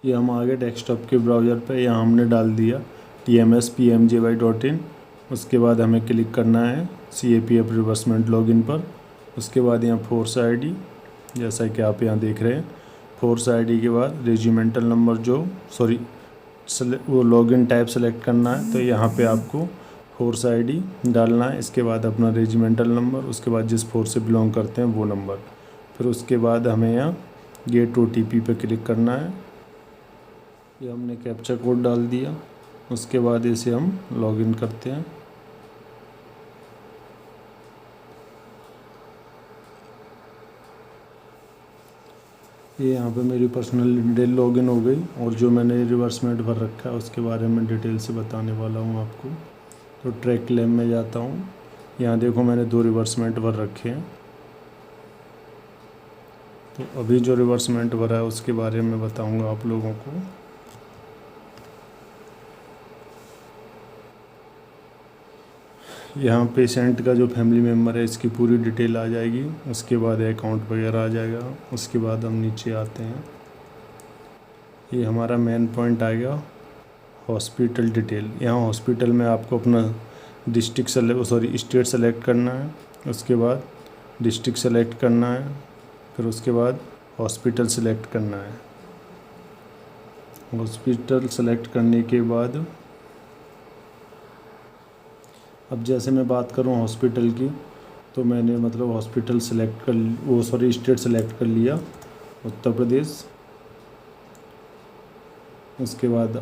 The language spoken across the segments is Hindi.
ये हम आ गए डेस्कटॉप के ब्राउज़र पे। यहाँ हमने डाल दिया tmspmjy.in। उसके बाद हमें क्लिक करना है CAPF रिवर्समेंट लॉगिन पर। उसके बाद यहाँ फोर्स ID, जैसा कि आप यहाँ देख रहे हैं, फोर्स ID के बाद रेजिमेंटल नंबर वो लॉगिन टाइप सेलेक्ट करना है। तो यहाँ पे आपको फोर्स ID डालना है, इसके बाद अपना रेजिमेंटल नंबर, उसके बाद जिस फोर्स से बिलोंग करते हैं वो नंबर। फिर उसके बाद हमें यहाँ गेट OTP पे क्लिक करना है। ये हमने कैप्चा कोड डाल दिया। उसके बाद इसे हम लॉगिन करते हैं। ये यहाँ पे मेरी पर्सनल डिटेल लॉगिन हो गई और जो मैंने रिवर्समेंट भर रखा है उसके बारे में डिटेल से बताने वाला हूँ आपको। तो ट्रैक क्लेम में जाता हूँ। यहाँ देखो मैंने 2 रिवर्समेंट भर रखे हैं। तो अभी जो रिवर्समेंट भरा है उसके बारे में बताऊँगा आप लोगों को। यहाँ पेशेंट का जो फैमिली मेम्बर है इसकी पूरी डिटेल आ जाएगी। उसके बाद अकाउंट वगैरह आ जाएगा। उसके बाद हम नीचे आते हैं। ये हमारा मेन पॉइंट आ गया हॉस्पिटल डिटेल। यहाँ हॉस्पिटल में आपको अपना स्टेट सेलेक्ट करना है। उसके बाद डिस्ट्रिक्ट सेलेक्ट करना है। फिर उसके बाद हॉस्पिटल सेलेक्ट करना है। हॉस्पिटल सेलेक्ट करने के बाद अब जैसे मैं बात करूं हॉस्पिटल की, तो मैंने मतलब हॉस्पिटल स्टेट सेलेक्ट कर लिया उत्तर प्रदेश। उसके बाद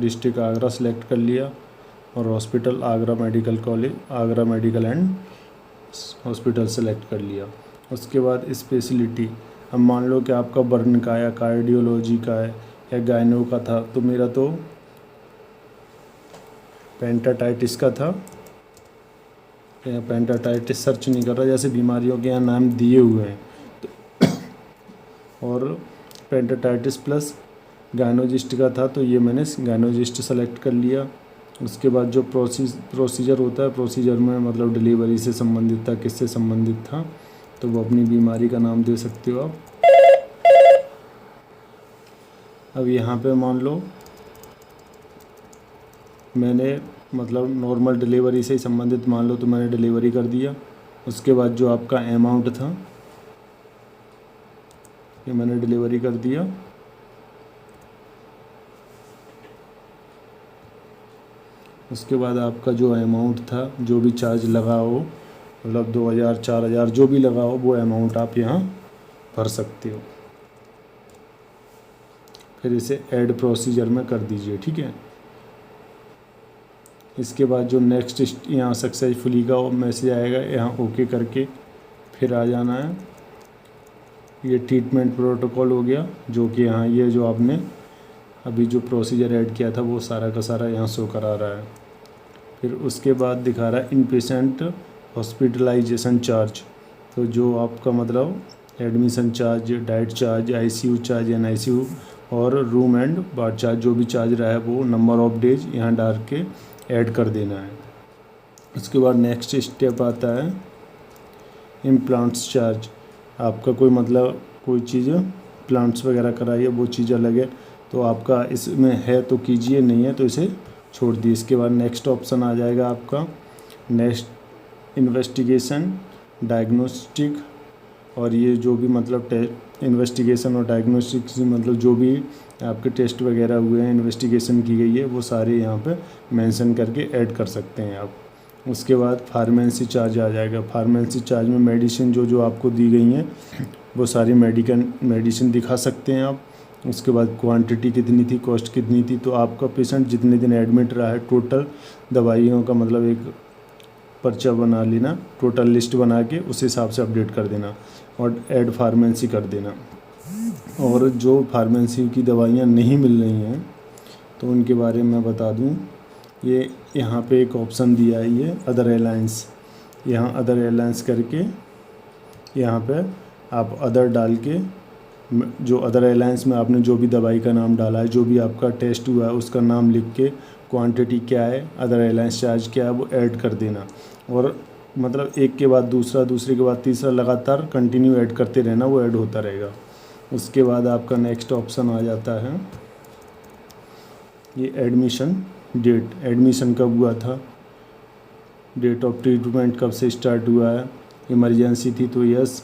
डिस्ट्रिक्ट आगरा सेलेक्ट कर लिया और hospital Agra medical college, Agra medical and hospital select कर लिया। उसके बाद स्पेशलिटी, अब मान लो कि आपका बर्न का या कार्डियोलॉजी का है या गायनो का था, तो मेरा तो पेंटाटाइटिस का था। यहाँ पेंटाटाइटिस सर्च नहीं कर रहा, जैसे बीमारियों के यहाँ नाम दिए हुए हैं तो और पेंटाटाइटिस प्लस गायनोजिस्ट का था, तो ये मैंने गायनोजिस्ट सेलेक्ट कर लिया। उसके बाद जो प्रोसीजर होता है, प्रोसीजर में मतलब डिलीवरी से संबंधित था, किससे संबंधित था, तो वो अपनी बीमारी का नाम दे सकते हो आप। अब यहाँ पे मान लो मैंने मतलब नॉर्मल डिलीवरी से ही संबंधित मान लो तो मैंने डिलीवरी कर दिया। उसके बाद जो आपका अमाउंट था ये मैंने डिलीवरी कर दिया। उसके बाद आपका जो अमाउंट था, जो भी चार्ज लगा हो, मतलब 2000 4000 जो भी लगा हो, वो अमाउंट आप यहाँ भर सकते हो। फिर इसे ऐड प्रोसीजर में कर दीजिए, ठीक है। इसके बाद जो नेक्स्ट यहाँ सक्सेसफुली का मैसेज आएगा, यहाँ ओके करके फिर आ जाना है। ये ट्रीटमेंट प्रोटोकॉल हो गया, जो कि यहाँ ये जो आपने अभी जो प्रोसीजर ऐड किया था वो सारा का सारा यहाँ शो करा रहा है। फिर उसके बाद दिखा रहा है इन पेशेंट हॉस्पिटलाइजेशन चार्ज, तो जो आपका मतलब admission charge, diet charge, ICU charge, NICU और रूम एंड बाथ चार्ज, जो भी चार्ज रहा है वो नंबर ऑफ डेज यहाँ डाल के ऐड कर देना है। उसके बाद नेक्स्ट स्टेप आता है इम्प्लांट्स चार्ज। आपका कोई चीज़ प्लांट्स वगैरह कराइए, वो चीज़ अलग है, तो आपका इसमें है तो कीजिए, नहीं है तो इसे छोड़ दिए। इसके बाद नेक्स्ट ऑप्शन आ जाएगा आपका नेक्स्ट इन्वेस्टिगेशन, डायग्नोस्टिक, और ये जो भी मतलब इन्वेस्टिगेशन और डायग्नोस्टिक मतलब जो भी आपके टेस्ट वगैरह हुए हैं, इन्वेस्टिगेशन की गई है, वो सारे यहाँ पे मेंशन करके ऐड कर सकते हैं आप। उसके बाद फार्मेसी चार्ज आ जाएगा। फार्मेसी चार्ज में मेडिसिन जो आपको दी गई हैं वो सारी मेडिसिन दिखा सकते हैं आप। उसके बाद क्वांटिटी कितनी थी, कॉस्ट कितनी थी, तो आपका पेशेंट जितने दिन एडमिट रहा है, टोटल दवाइयों का मतलब एक पर्चा बना लेना, टोटल लिस्ट बना के उस हिसाब से अपडेट कर देना और ऐड फार्मेसी कर देना। और जो फार्मेसी की दवाइयाँ नहीं मिल रही हैं तो उनके बारे में बता दूं, ये यहाँ पे एक ऑप्शन दिया है, ये अदर एयरलाइंस। यहाँ अदर एयरलाइंस करके यहाँ पे आप अदर डाल के, जो अदर एयरलाइंस में आपने जो भी दवाई का नाम डाला है, जो भी आपका टेस्ट हुआ है उसका नाम लिख के, क्वांटिटी क्या है, अदर एयरलाइंस चार्ज क्या है, वो ऐड कर देना। और मतलब एक के बाद दूसरा, दूसरे के बाद तीसरा, लगातार कंटिन्यू ऐड करते रहना, वो ऐड होता रहेगा। उसके बाद आपका नेक्स्ट ऑप्शन आ जाता है ये एडमिशन डेट, एडमिशन कब हुआ था, डेट ऑफ ट्रीटमेंट कब से स्टार्ट हुआ है, इमरजेंसी थी तो यस,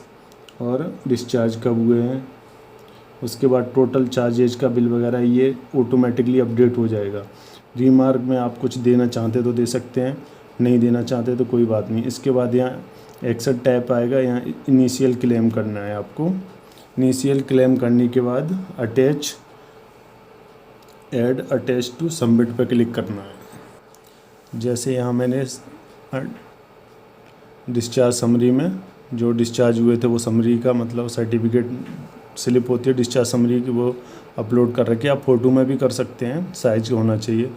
और डिस्चार्ज कब हुए हैं। उसके बाद टोटल चार्जेज का बिल वगैरह ये ऑटोमेटिकली अपडेट हो जाएगा। रीमार्क में आप कुछ देना चाहते तो दे सकते हैं, नहीं देना चाहते तो कोई बात नहीं। इसके बाद यहाँ एक्सेट टैप आएगा, यहाँ इनिशियल क्लेम करना है आपको। इनिशियल क्लेम करने के बाद attach add attach to submit पर क्लिक करना है। जैसे यहाँ मैंने डिस्चार्ज समरी में जो डिस्चार्ज हुए थे वो समरी का मतलब सर्टिफिकेट स्लिप होती है डिस्चार्ज समरी की, वो अपलोड कर रखी है। आप फ़ोटो में भी कर सकते हैं, साइज होना चाहिए।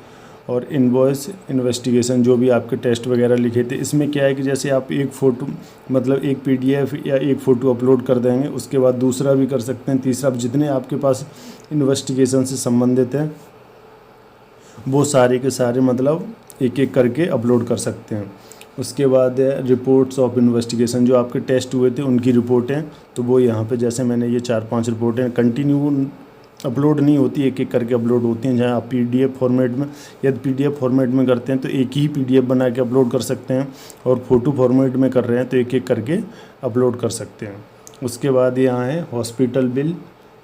और इनवॉइस इन्वेस्टिगेशन जो भी आपके टेस्ट वगैरह लिखे थे, इसमें क्या है कि जैसे आप एक फ़ोटो मतलब एक PDF या एक फ़ोटो अपलोड कर देंगे, उसके बाद दूसरा भी कर सकते हैं, तीसरा, जितने आपके पास इन्वेस्टिगेशन से संबंधित हैं वो सारे के सारे मतलब एक एक करके अपलोड कर सकते हैं। उसके बाद रिपोर्ट्स ऑफ इन्वेस्टिगेशन, जो आपके टेस्ट हुए थे उनकी रिपोर्टें, तो वो यहाँ पे जैसे मैंने ये 4-5 रिपोर्टें कंटिन्यू अपलोड नहीं होती, एक एक करके अपलोड होती हैं। जहाँ आप PDF फॉर्मेट में, यदि PDF फॉर्मेट में करते हैं तो एक ही PDF बना के अपलोड कर सकते हैं, और फ़ोटो फॉर्मेट में कर रहे हैं तो एक एक करके अपलोड कर सकते हैं। उसके बाद यहाँ है hospital bill,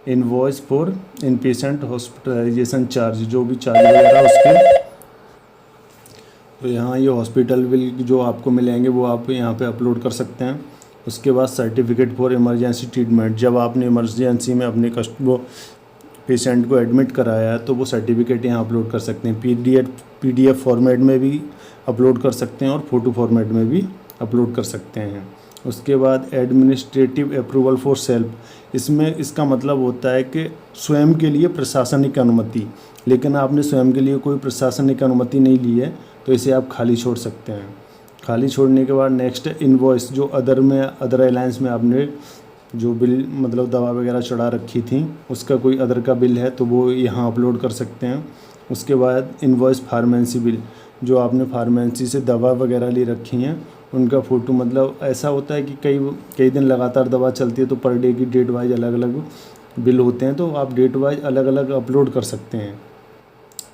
invoice for inpatient hospitalisation charge, जो भी चार्ज वगैरह उसके, तो यहाँ ये हॉस्पिटल बिल जो आपको मिलेंगे वो आप यहाँ पे अपलोड कर सकते हैं। उसके बाद सर्टिफिकेट फॉर इमरजेंसी ट्रीटमेंट, जब आपने इमरजेंसी में अपने वो पेशेंट को एडमिट कराया है तो वो सर्टिफिकेट यहाँ अपलोड कर सकते हैं। PDF फॉर्मेट में भी अपलोड कर सकते हैं और फ़ोटो फॉर्मेट में भी अपलोड कर सकते हैं। उसके बाद एडमिनिस्ट्रेटिव अप्रूवल फॉर सेल्फ, इसमें इसका मतलब होता है कि स्वयं के लिए प्रशासनिक अनुमति, लेकिन आपने स्वयं के लिए कोई प्रशासनिक अनुमति नहीं ली है तो इसे आप खाली छोड़ सकते हैं। खाली छोड़ने के बाद नेक्स्ट इनवॉइस, जो अदर अलायंस में आपने जो बिल मतलब दवा वगैरह चढ़ा रखी थी उसका कोई अदर का बिल है तो वो यहाँ अपलोड कर सकते हैं। उसके बाद इनवॉइस फार्मेसी बिल, जो आपने फार्मेसी से दवा वगैरह ले रखी हैं उनका फ़ोटो, मतलब ऐसा होता है कि कई दिन लगातार दवा चलती है तो पर डे की डेट वाइज अलग अलग बिल होते हैं, तो आप डेट वाइज अलग अलग अपलोड कर सकते हैं।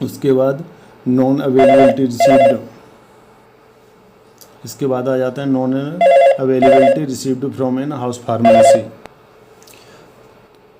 उसके बाद नॉन अवेलेबिलिटी रिसीव्ड, इसके बाद आ जाता है non availability received from in house pharmacy.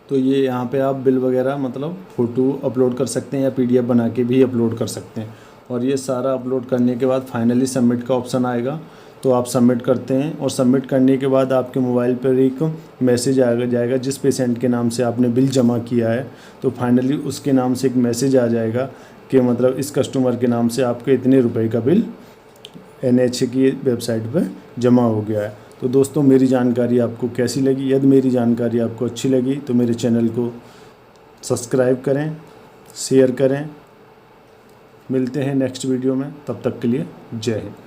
तो ये यहाँ पे आप बिल वगैरह मतलब फ़ोटो अपलोड कर सकते हैं या PDF बना के भी अपलोड कर सकते हैं। और ये सारा अपलोड करने के बाद फाइनली सबमिट का ऑप्शन आएगा, तो आप सबमिट करते हैं और सबमिट करने के बाद आपके मोबाइल पर एक मैसेज जाएगा जिस पेशेंट के नाम से आपने बिल जमा किया है, तो फाइनली उसके नाम से एक मैसेज आ जाएगा कि मतलब इस कस्टमर के नाम से आपके इतने रुपए का बिल NHA की वेबसाइट पर जमा हो गया है। तो दोस्तों मेरी जानकारी आपको कैसी लगी? यदि मेरी जानकारी आपको अच्छी लगी तो मेरे चैनल को सब्सक्राइब करें, शेयर करें। मिलते हैं नेक्स्ट वीडियो में, तब तक के लिए जय हिंद।